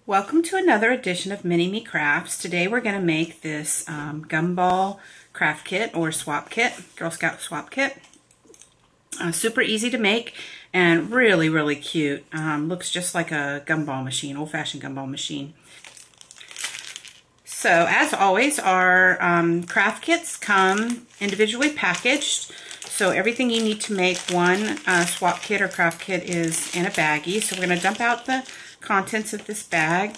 Welcome to another edition of Mini Me Crafts. Today we're going to make this gumball craft kit or swap kit, Girl Scout swap kit. Super easy to make and really cute. Looks just like a gumball machine, old-fashioned gumball machine. So as always, our craft kits come individually packaged. So everything you need to make one swap kit or craft kit is in a baggie. So we're going to dump out the contents of this bag.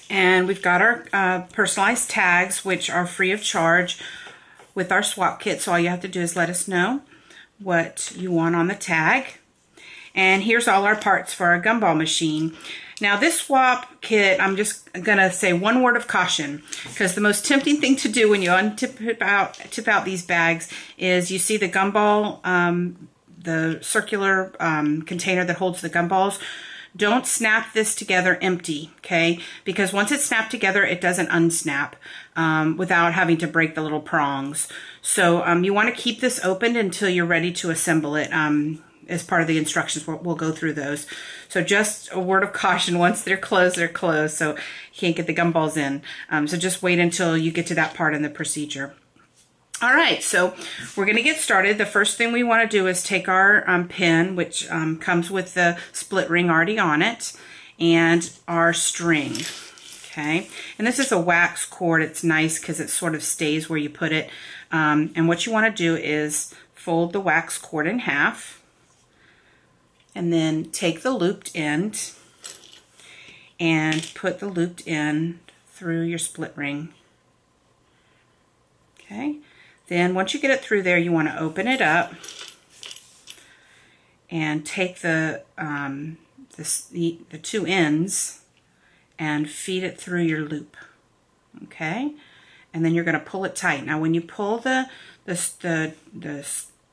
And we've got our personalized tags, which are free of charge with our swap kit. So all you have to do is let us know what you want on the tag. And here's all our parts for our gumball machine. Now this swap kit, I'm just gonna say one word of caution, because the most tempting thing to do when you tip out these bags is you see the gumball, the circular container that holds the gumballs. Don't snap this together empty, okay? Because once it's snapped together, it doesn't unsnap without having to break the little prongs. So you want to keep this open until you're ready to assemble it. As part of the instructions, we'll go through those. So just a word of caution, once they're closed, so you can't get the gumballs in. So just wait until you get to that part in the procedure. All right, so we're going to get started. The first thing we want to do is take our pin, which comes with the split ring already on it, and our string, okay? And this is a wax cord. It's nice because it sort of stays where you put it. And what you want to do is fold the wax cord in half, and then take the looped end and put the looped end through your split ring, okay? Then once you get it through there, you want to open it up and take the two ends and feed it through your loop, okay? And then you're going to pull it tight. Now when you pull the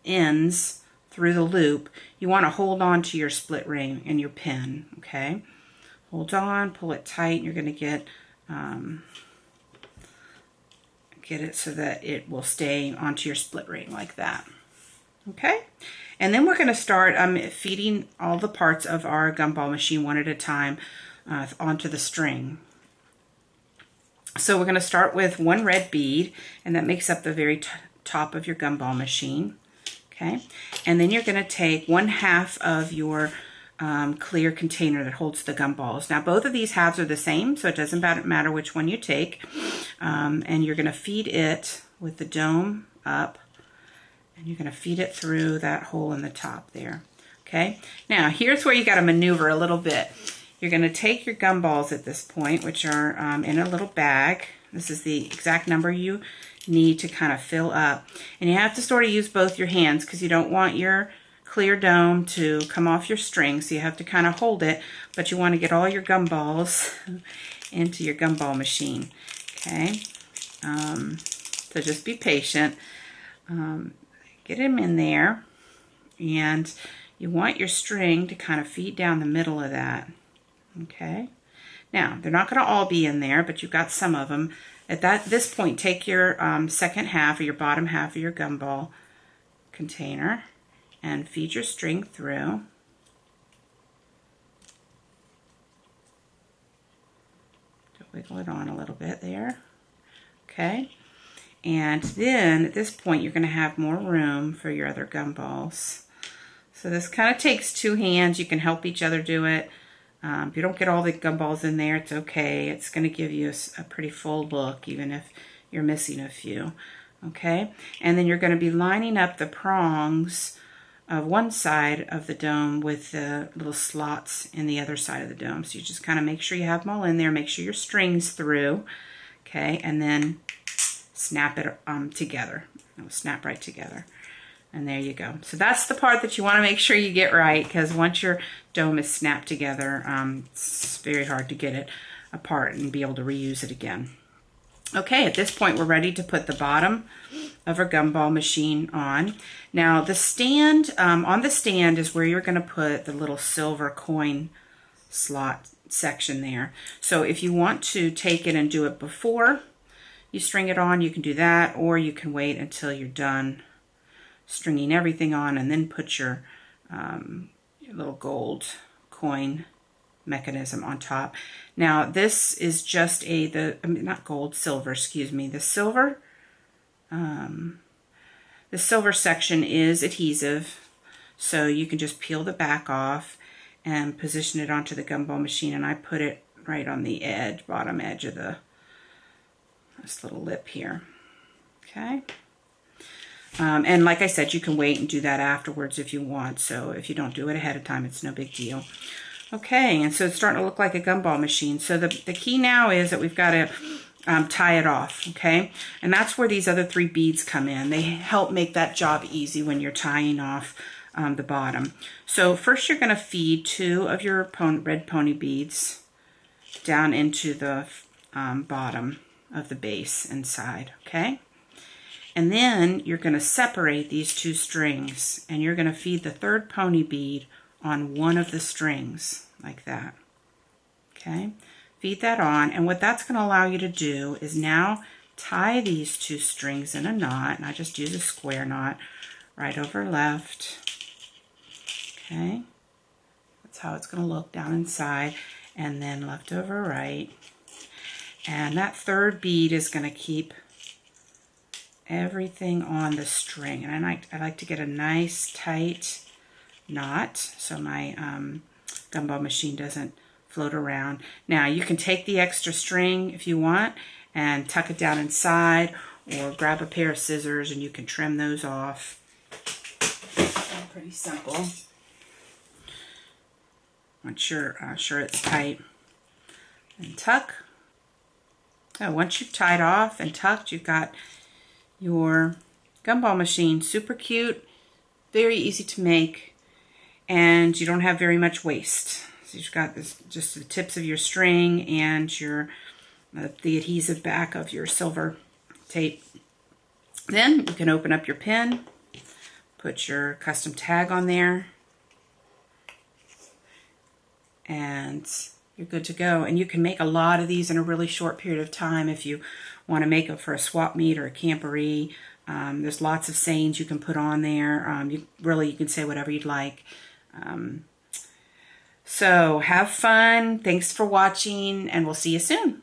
ends through the loop, you want to hold on to your split ring and your pin, okay? Hold on, pull it tight. You're going to get it so that it will stay onto your split ring like that, okay? And then we're going to start feeding all the parts of our gumball machine one at a time onto the string. So we're going to start with one red bead, and that makes up the very top of your gumball machine. Okay, and then you're going to take 1/2 of your clear container that holds the gumballs. Now both of these halves are the same, so it doesn't matter which one you take. And you're going to feed it with the dome up, and you're going to feed it through that hole in the top there. Okay, now here's where you got to maneuver a little bit. You're going to take your gumballs at this point, which are in a little bag. This is the exact number you need to kind of fill up, and you have to sort of use both your hands because you don't want your clear dome to come off your string, so you have to kind of hold it, but you want to get all your gumballs into your gumball machine, okay? So just be patient. Get them in there, and you want your string to kind of feed down the middle of that, okay? Now they're not going to all be in there, but you've got some of them. At this point, take your second half or your bottom half of your gumball container and feed your string through. Wiggle it on a little bit there. Okay. And then at this point, you're going to have more room for your other gumballs. So this kind of takes two hands. You can help each other do it. If you don't get all the gumballs in there, it's okay. It's going to give you a pretty full look, even if you're missing a few. Okay? And then you're going to be lining up the prongs of one side of the dome with the little slots in the other side of the dome. So you just kind of make sure you have them all in there. Make sure your string's through. Okay? And then snap it together. It'll snap right together. And there you go. So that's the part that you want to make sure you get right, because once your dome is snapped together, it's very hard to get it apart and be able to reuse it again. Okay, at this point we're ready to put the bottom of our gumball machine on. Now the stand, on the stand is where you're going to put the little silver coin slot section there. So if you want to take it and do it before you string it on, you can do that, or you can wait until you're done stringing everything on and then put your little gold coin mechanism on top. Now this is just not gold, silver, excuse me. The silver section is adhesive, so you can just peel the back off and position it onto the gumball machine, and I put it right on the edge, bottom edge of this little lip here. Okay. And like I said, you can wait and do that afterwards if you want. So if you don't do it ahead of time, it's no big deal. Okay, and so it's starting to look like a gumball machine. So the key now is that we've got to tie it off, okay? And that's where these other 3 beads come in. They help make that job easy when you're tying off the bottom. So first you're going to feed 2 of your red pony beads down into the bottom of the base inside, okay? And then you're going to separate these 2 strings, and you're going to feed the 3rd pony bead on one of the strings, like that. Okay? Feed that on, and what that's going to allow you to do is now tie these 2 strings in a knot, and I just use a square knot, right over left. Okay? That's how it's going to look down inside, and then left over right. And that 3rd bead is going to keep everything on the string, and I like to get a nice tight knot so my gumball machine doesn't float around. Now you can take the extra string if you want and tuck it down inside, or grab a pair of scissors and you can trim those off. Pretty simple. Once you're sure it's tight, and tuck. So once you've tied off and tucked, you've got your gumball machine. Super cute, very easy to make, and you don't have very much waste. So you've got this, just the tips of your string and your the adhesive back of your silver tape. Then you can open up your pin, put your custom tag on there, and you're good to go. And you can make a lot of these in a really short period of time if you want to make them for a swap meet or a camporee. There's lots of sayings you can put on there. You can say whatever you'd like. So have fun. Thanks for watching, and we'll see you soon.